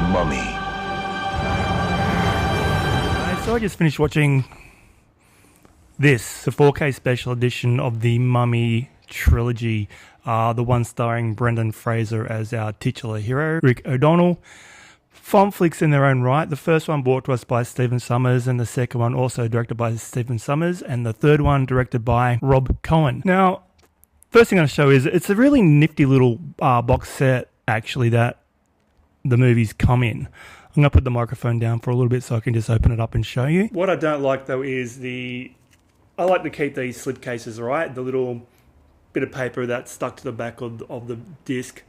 Mummy. So I just finished watching this, the 4K special edition of the Mummy Trilogy, the one starring Brendon Fraser as our titular hero, Rick O'Donnell. Fun flicks in their own right. The first one brought to us by Stephen Sommers, and the second one also directed by Stephen Sommers, and the third one directed by Rob Cohen. Now, first thing I'm going to show is it's a really nifty little box set, actually, that the movies come in. I'm going to put the microphone down for a little bit so I can just open it up and show you. What I don't like, though, is I like to keep these slipcases, right? The little bit of paper that's stuck to the back of the disc,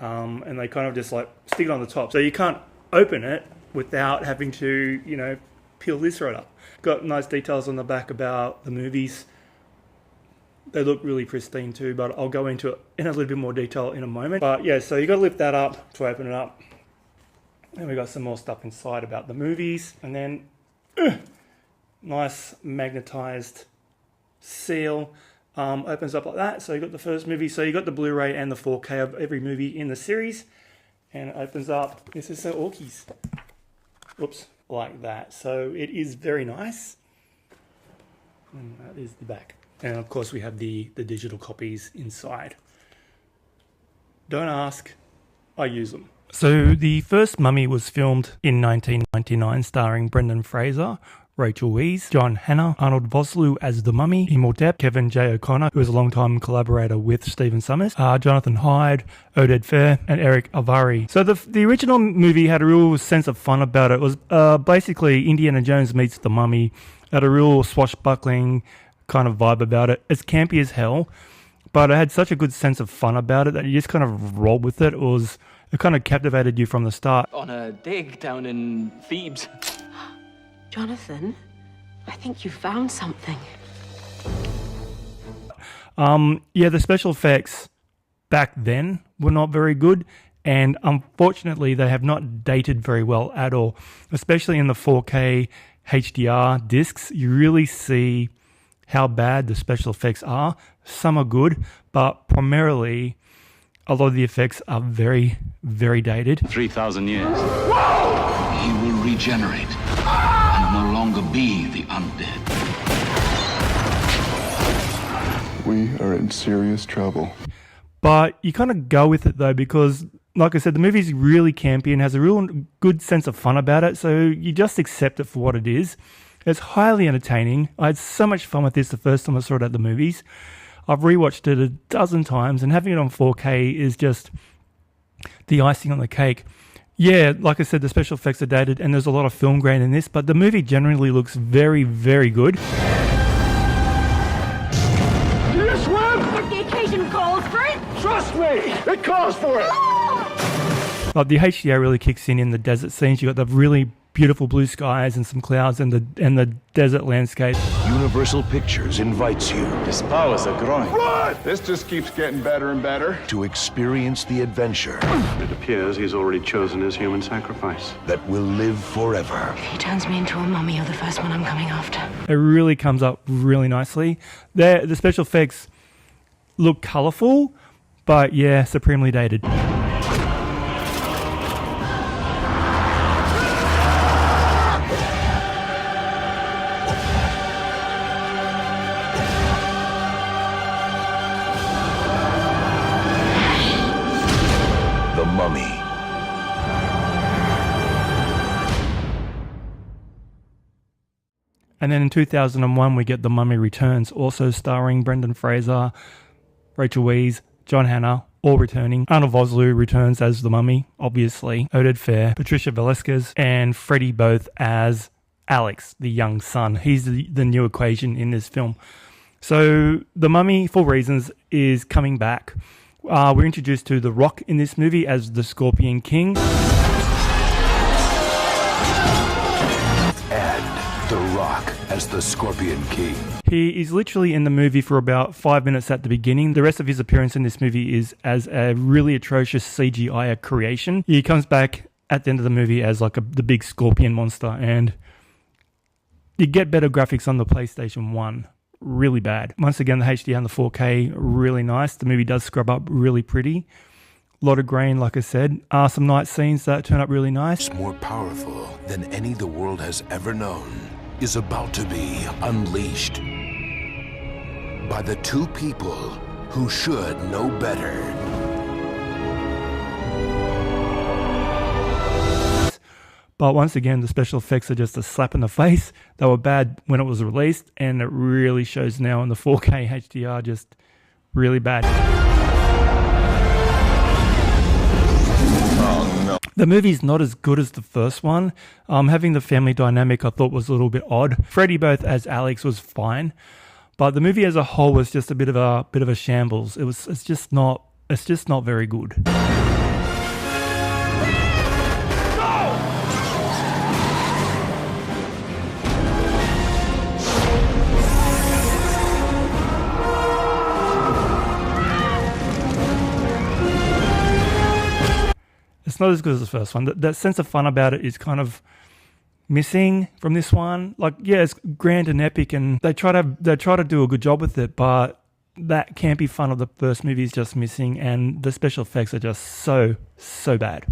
and they kind of just like stick it on the top. So you can't open it without having to, peel this right up. Got nice details on the back about the movies. They look really pristine too, but I'll go into it in a little bit more detail in a moment. But yeah, so you got to lift that up to open it up. And we got some more stuff inside about the movies. And then, nice magnetized seal. Opens up like that. So you got the first movie. So you got the Blu-ray and the 4K of every movie in the series. And it opens up. This is the Orkies. Whoops. Like that. So it is very nice. And that is the back. And of course we have the digital copies inside. Don't ask. I use them. So the first Mummy was filmed in 1999, starring Brendon Fraser, Rachel Weisz, John Hannah, Arnold Vosloo as the Mummy, Imhotep, Kevin J. O'Connor, who was a long-time collaborator with Stephen Sommers, Jonathan Hyde, Oded Fair, and Eric Avari. So the original movie had a real sense of fun about it. It was basically Indiana Jones meets the Mummy. It had a real swashbuckling kind of vibe about it. It's campy as hell, but it had such a good sense of fun about it that you just kind of rolled with it. It kind of captivated you from the start. On a dig down in Thebes. Jonathan, I think you found something. The special effects back then were not very good, and unfortunately they have not dated very well at all. Especially in the 4K HDR discs, you really see how bad the special effects are. Some are good, but primarily a lot of the effects are very, very dated. 3,000 years. Whoa! He will regenerate and no longer be the undead. We are in serious trouble. But you kind of go with it though, because like I said, the movie's really campy and has a real good sense of fun about it. So you just accept it for what it is. It's highly entertaining. I had so much fun with this the first time I saw it at the movies. I've rewatched it a dozen times, and having it on 4K is just the icing on the cake. Yeah, like I said, the special effects are dated, and there's a lot of film grain in this, but the movie generally looks very, very good. Do you swim? If the occasion calls for it. Trust me, it calls for it. Like the HDR really kicks in the desert scenes. You got the really beautiful blue skies and some clouds and the desert landscape. Universal Pictures invites you His powers are growing. Run! This just keeps getting better and better. to experience the adventure It appears he's already chosen his human sacrifice. that will live forever. If he turns me into a mummy, you're the first one I'm coming after. It really comes up really nicely. The special effects look colourful, but yeah, supremely dated. The Mummy. And then in 2001, we get The Mummy Returns, also starring Brendon Fraser, Rachel Weisz, John Hannah, all returning. Arnold Vosloo returns as the Mummy, obviously. Oded Fair, Patricia Velasquez, and Freddie both as Alex, the young son. He's the new equation in this film. So The Mummy, for reasons, is coming back. We're introduced to The Rock in this movie as the Scorpion King. And The Rock as the Scorpion King. He is literally in the movie for about 5 minutes at the beginning. The rest of his appearance in this movie is as a really atrocious CGI creation. He comes back at the end of the movie as like the big scorpion monster, and you get better graphics on the PlayStation 1. Really bad. Once again, the HDR and the 4K, really nice. The movie does scrub up really pretty. lot of grain, like I said. Some night scenes that turn up really nice. More powerful than any the world has ever known is about to be unleashed by the two people who should know better. But once again, the special effects are just a slap in the face. They were bad when it was released, and it really shows now in the 4K HDR, just really bad. The movie's not as good as the first one. Having the family dynamic I thought was a little bit odd. Freddie both as Alex was fine, but the movie as a whole was just a bit of a shambles. It's just not very good. It's not as good as the first one. That sense of fun about it is kind of missing from this one. Like, yeah, it's grand and epic, and they try to do a good job with it, but that campy fun of the first movie is just missing, and the special effects are just so bad.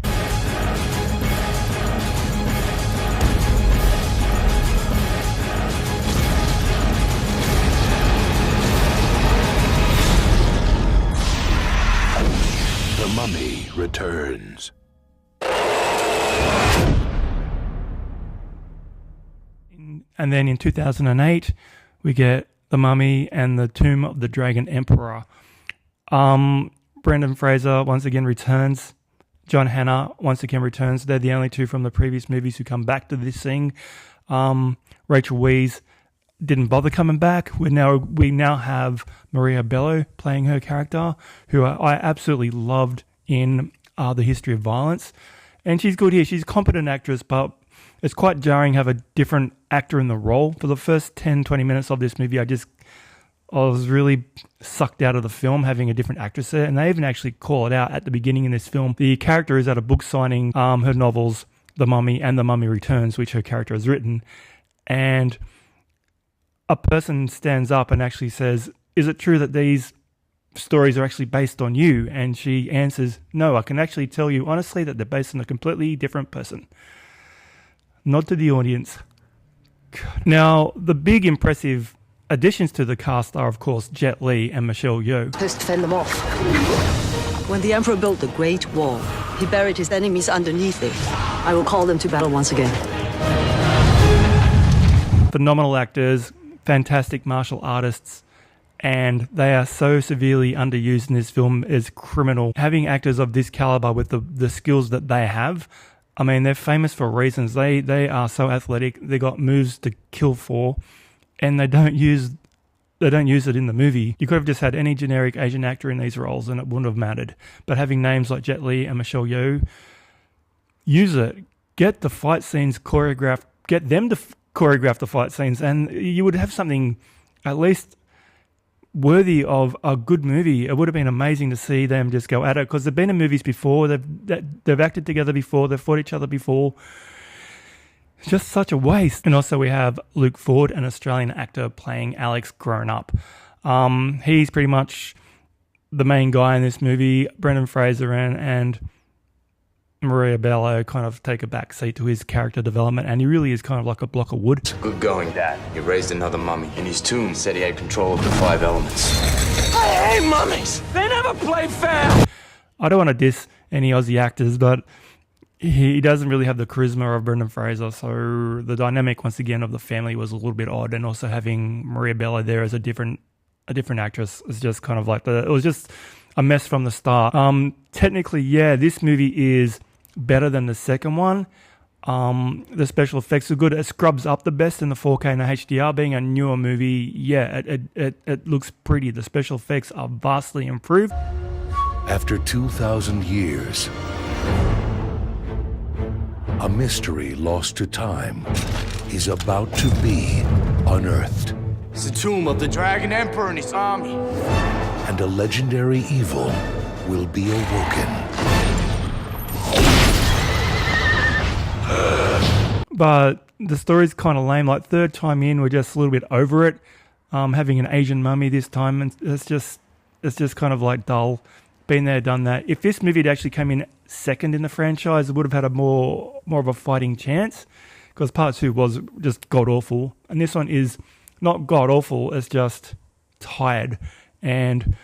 The Mummy returns. And then in 2008, we get The Mummy and the Tomb of the Dragon Emperor. Brendon Fraser once again returns. John Hannah once again returns. They're the only two from the previous movies who come back to this thing. Rachel Weisz didn't bother coming back. We now have Maria Bello playing her character, who I absolutely loved in The History of Violence. And she's good here. She's a competent actress, but it's quite jarring to have a different actor in the role. For the first 10-20 minutes of this movie, I was really sucked out of the film having a different actress there. And they even actually call it out at the beginning in this film. The character is at a book signing her novels, The Mummy and The Mummy Returns, which her character has written. And a person stands up and actually says, "Is it true that these stories are actually based on you?" And she answers, "No, I can actually tell you honestly that they're based on a completely different person." Nod to the audience. Now, the big impressive additions to the cast are, of course, Jet Li and Michelle Yeoh. Supposed to fend them off. When the Emperor built the Great Wall, he buried his enemies underneath it. I will call them to battle once again. Phenomenal actors, fantastic martial artists, and they are so severely underused in this film is criminal. Having actors of this caliber with the skills that they have, I mean, they're famous for reasons. They are so athletic. They got moves to kill for, and they don't use it in the movie. You could have just had any generic Asian actor in these roles, and it wouldn't have mattered. But having names like Jet Li and Michelle Yeoh, use it. Get the fight scenes choreographed. Get them to choreograph the fight scenes, and you would have something at least worthy of a good movie. It would have been amazing to see them just go at it, because they've been in movies before, they've acted together before, they've fought each other before. Just such a waste. And also we have Luke Ford, an Australian actor playing Alex grown up. He's pretty much the main guy in this movie. Brendon Fraser and Maria Bello kind of take a back seat to his character development, and he really is kind of like a block of wood. Good going, Dad. He raised another mummy. In his tomb, said he had control of the 5 elements. I hate mummies! They never play fair! I don't want to diss any Aussie actors, but he doesn't really have the charisma of Brendon Fraser, so the dynamic, once again, of the family was a little bit odd, and also having Maria Bello there as a different actress is just kind of like it was just a mess from the start. Technically, yeah, this movie is better than the second one. The special effects are good. It scrubs up the best in the 4K and the HDR. Being a newer movie, yeah, it looks pretty. The special effects are vastly improved. After 2,000 years, a mystery lost to time is about to be unearthed. It's the tomb of the Dragon Emperor and his army. And a legendary evil will be awoken. But the story's kind of lame. Like, third time in, we're just a little bit over it. Having an Asian mummy this time, and it's just kind of like dull. been there, done that. If this movie had actually came in second in the franchise, it would have had a more of a fighting chance, because part 2 was just god-awful. And this one is not god-awful, it's just tired. And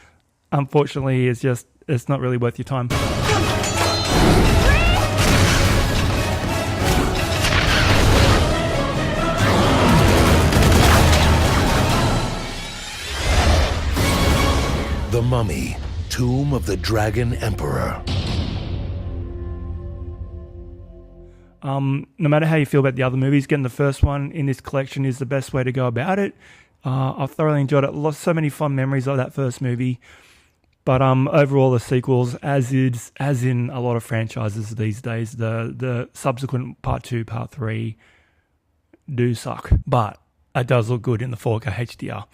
unfortunately, it's not really worth your time. The Mummy, Tomb of the Dragon Emperor. No matter how you feel about the other movies, getting the first one in this collection is the best way to go about it. I've thoroughly enjoyed it. Lost so many fun memories of that first movie. But overall, the sequels, as in a lot of franchises these days, the subsequent part 2, part 3 do suck. But it does look good in the 4K HDR.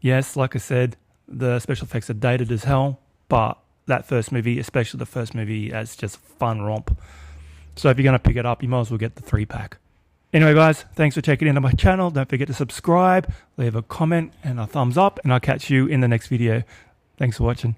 Yes, like I said, the special effects are dated as hell, but that first movie, especially the first movie, is just fun romp. So if you're going to pick it up, you might as well get the 3-pack. Anyway, guys, thanks for checking into my channel. Don't forget to subscribe, leave a comment and a thumbs up, and I'll catch you in the next video. Thanks for watching.